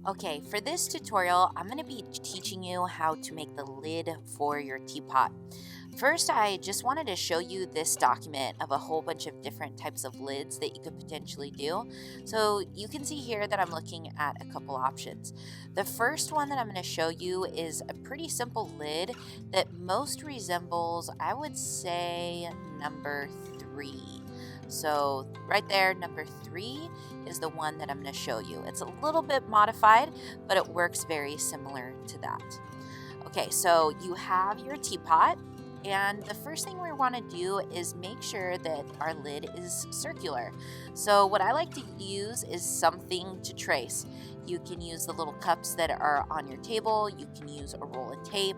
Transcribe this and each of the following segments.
Okay, for this tutorial, I'm going to be teaching you how to make the lid for your teapot. First, I just wanted to show you this document of a whole bunch of different types of lids that you could potentially do. So you can see here that I'm looking at a couple options. The first one that I'm going to show you is a pretty simple lid that most resembles, I would say, number 3. So right there, number 3 is the one that I'm going to show you. It's a little bit modified, but it works very similar to that. Okay, so you have your teapot, and the first thing we want to do is make sure that our lid is circular. So what I like to use is something to trace. You can use the little cups that are on your table. You can use a roll of tape.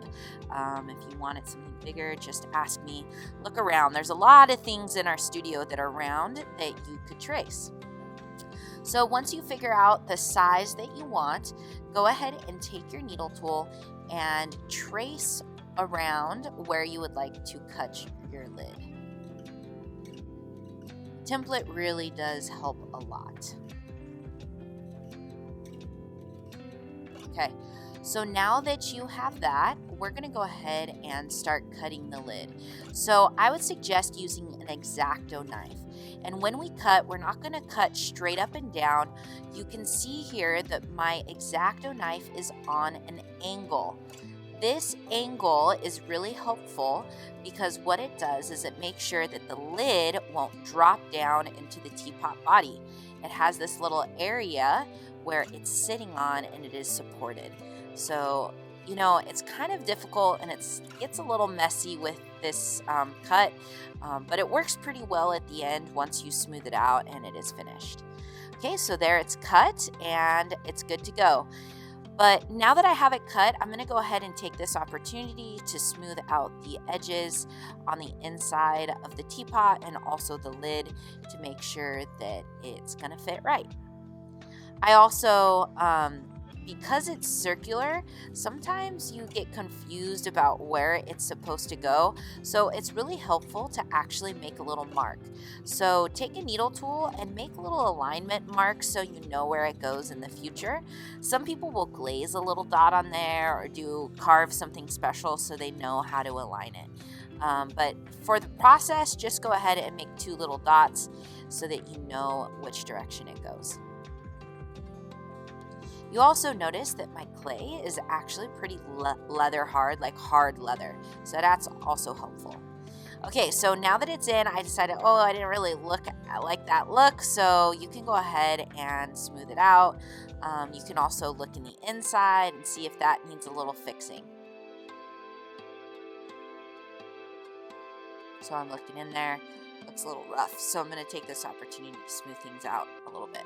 If you wanted something bigger, just ask me. Look around. There's a lot of things in our studio that are round that you could trace. So once you figure out the size that you want, go ahead and take your needle tool and trace around where you would like to cut your lid. Template really does help a lot. Okay, so now that you have that, we're going to go ahead and start cutting the lid. So I would suggest using an X-Acto knife. And when we cut, we're not going to cut straight up and down. You can see here that my X-Acto knife is on an angle. This angle is really helpful because what it does is it makes sure that the lid won't drop down into the teapot body. It has this little area where it's sitting on and it is supported. So, it's kind of difficult and it gets a little messy with this cut, but it works pretty well at the end once you smooth it out and it is finished. Okay, so there it's cut and it's good to go. But now that I have it cut, I'm going to go ahead and take this opportunity to smooth out the edges on the inside of the teapot and also the lid to make sure that it's going to fit right. I also, because it's circular, sometimes you get confused about where it's supposed to go. So it's really helpful to actually make a little mark. So take a needle tool and make little alignment marks so you know where it goes in the future. Some people will glaze a little dot on there or carve something special so they know how to align it. But for the process, just go ahead and make 2 little dots so that you know which direction it goes. You also notice that my clay is actually pretty leather hard, like hard leather. So that's also helpful. Okay, so now that it's in, I decided, I didn't really like that look. So you can go ahead and smooth it out. You can also look in the inside and see if that needs a little fixing. So I'm looking in there. Looks a little rough. So I'm going to take this opportunity to smooth things out a little bit.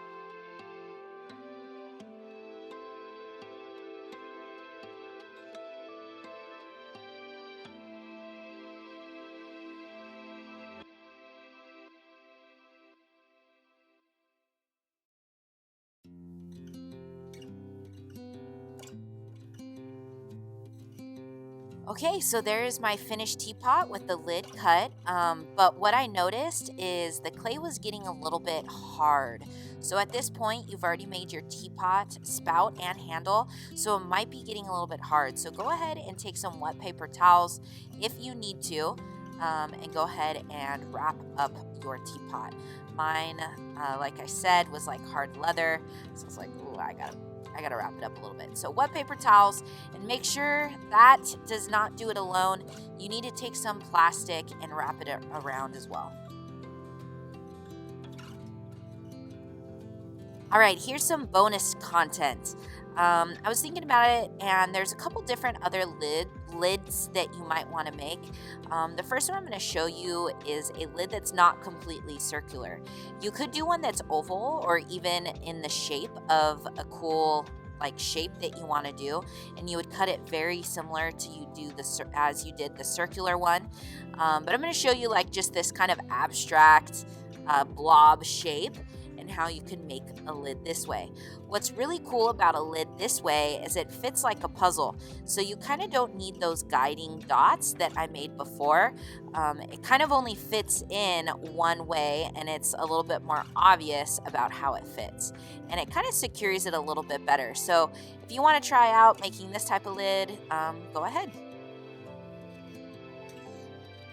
Okay, so there's my finished teapot with the lid cut. But what I noticed is the clay was getting a little bit hard. So at this point, you've already made your teapot spout and handle, so it might be getting a little bit hard. So go ahead and take some wet paper towels if you need to, and go ahead and wrap up your teapot. Mine, like I said, was like hard leather, so it's like, ooh, I gotta wrap it up a little bit. So wet paper towels, and make sure that does not do it alone. You need to take some plastic and wrap it around as well. All right, here's some bonus content. I was thinking about it, and there's a couple different other lids that you might want to make. The first one I'm going to show you is a lid that's not completely circular. You could do one that's oval or even in the shape of a cool shape that you want to do, and you would cut it very similar to as you did the circular one. But I'm going to show you just this kind of abstract blob shape and how you can make a lid this way. What's really cool about a lid this way is it fits like a puzzle. So you kind of don't need those guiding dots that I made before. It kind of only fits in one way, and it's a little bit more obvious about how it fits. And it kind of secures it a little bit better. So if you want to try out making this type of lid, go ahead.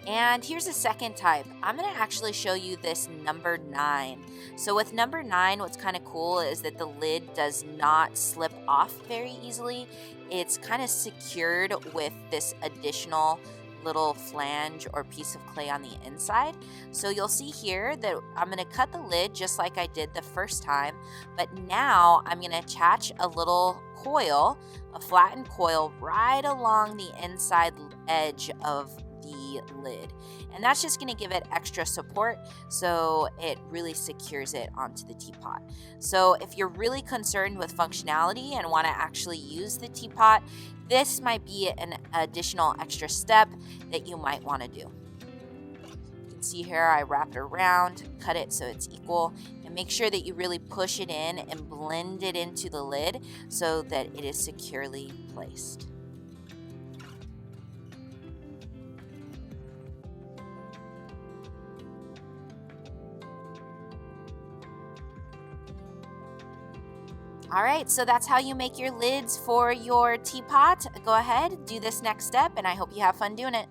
And here's a second type. I'm going to actually show you this number 9. So with number 9, what's kind of cool is that the lid does not slip off very easily. It's kind of secured with this additional little flange or piece of clay on the inside. So you'll see here that I'm going to cut the lid just like I did the first time, but now I'm going to attach a little coil, a flattened coil right along the inside edge of the lid, and that's just going to give it extra support, so it really secures it onto the teapot. So if you're really concerned with functionality and want to actually use the teapot, this might be an additional extra step that you might want to do. You can see here I wrap it around, cut it so it's equal, and make sure that you really push it in and blend it into the lid so that it is securely placed. All right, so that's how you make your lids for your teapot. Go ahead, do this next step, and I hope you have fun doing it.